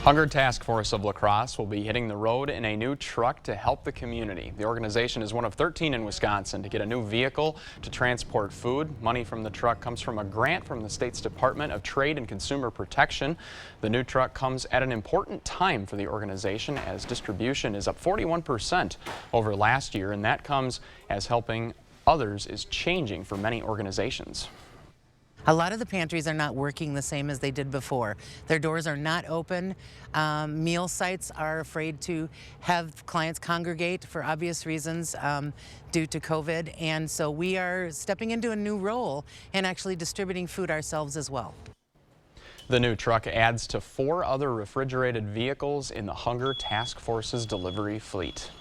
Hunger Task Force of La-Crosse will be hitting the road in a new truck to help the community. The organization is one of 13 in Wisconsin to get a new vehicle to transport food. Money from the truck comes from a grant from the state's Department of Trade and Consumer Protection. The new truck comes at an important time for the organization as distribution is up 41% over last year, and that comes as helping others is changing for many organizations. A lot of the pantries are not working the same as they did before. Their doors are not open. Meal sites are afraid to have clients congregate for obvious reasons due to COVID. And so we are stepping into a new role and actually distributing food ourselves as well. The new truck adds to 4 other refrigerated vehicles in the Hunger Task Force's delivery fleet.